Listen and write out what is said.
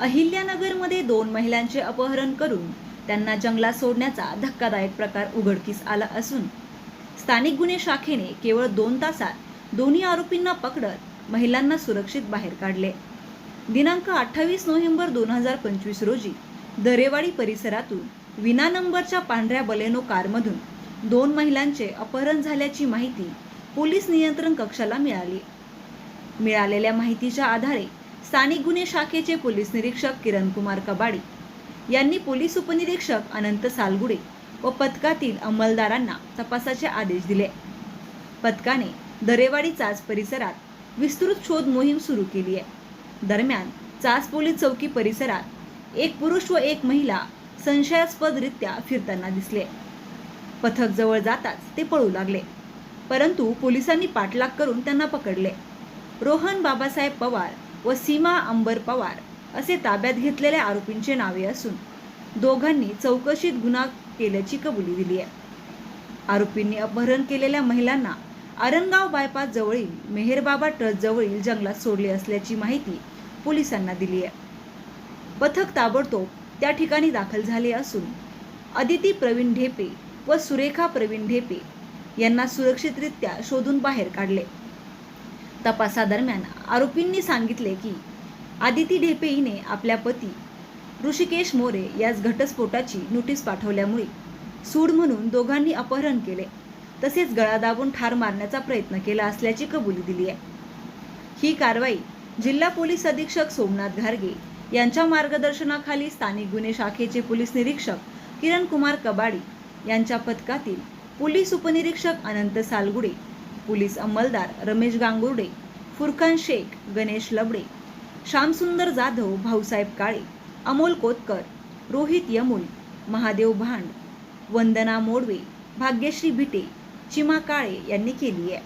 अहिल्यानगरमध्ये 2 महिलांचे अपहरण करून त्यांना जंगलात सोडण्याचा धक्कादायक प्रकार उघडकीस आला असून स्थानिक गुन्हे शाखेने केवळ 2 तासात दोन्ही आरोपींना पकडत महिलांना सुरक्षित बाहेर काढले. दिनांक 28 नोव्हेंबर 2025 रोजी दरेवाडी परिसरातून विना नंबरच्या पांढऱ्या बलेनो कारमधून 2 महिलांचे अपहरण झाल्याची माहिती पोलीस नियंत्रण कक्षाला मिळाली. मिळालेल्या माहितीच्या आधारे स्थानिक गुन्हे शाखेचे पोलीस निरीक्षक किरणकुमार कबाडी यांनी पोलीस उपनिरीक्षक अनंत सालगुडे व पथकातील अंमलदारांना तपासाचे आदेश दिले. पथकाने दरेवाडी चास परिसरात विस्तृत शोध मोहीम सुरू केली आहे. दरम्यान चास पोलीस चौकी परिसरात एक पुरुष व एक महिला संशयास्पदरित्या फिरताना दिसले. पथक जवळ जाताच ते पळू लागले, परंतु पोलिसांनी पाठलाग करून त्यांना पकडले. रोहन बाबासाहेब पवार व सीमा अंबर पवार असे ताब्यात घेतलेल्या आरोपींचे नावे असून दोघांनी चौकशीत गुन्हा केल्याची कबुली दिली आहे. आरोपींनी अपहरण केलेल्या महिलांना आरणगाव बायपास जवळील मेहरबाबा ट्रस्ट जवळील जंगलात सोडले असल्याची माहिती पोलिसांना दिली आहे. पथक ताबडतोब त्या ठिकाणी दाखल झाले असून अदिती प्रवीण ढेपे व सुरेखा प्रवीण ढेपे यांना सुरक्षितरित्या शोधून बाहेर काढले. तपासादरम्यान आरोपींनी सांगितले की आदिती ढेपे हिने आपल्या पती ऋषिकेश मोरे यास घटस्फोटाची नोटीस पाठवल्यामुळे सूड म्हणून दोघांनी अपहरण केले, तसेच गळा दाबून ठार मारण्याचा प्रयत्न केला असल्याची कबुली दिली आहे. ही कारवाई जिल्हा पोलीस अधीक्षक सोमनाथ घारगे यांच्या मार्गदर्शनाखाली स्थानिक गुन्हे शाखेचे पोलीस निरीक्षक किरणकुमार कबाडी यांच्या पथकातील पोलीस उपनिरीक्षक अनंत सालगुडे, पोलीस अंमलदार रमेश गांगुर्डे, फुरखान शेख, गणेश लबडे, श्यामसुंदर जाधव, भाऊसाहेब काळे, अमोल कोतकर, रोहित यमुल, महादेव भांड, वंदना मोडवे, भाग्यश्री भिटे, चिमा काळे यांनी केली आहे.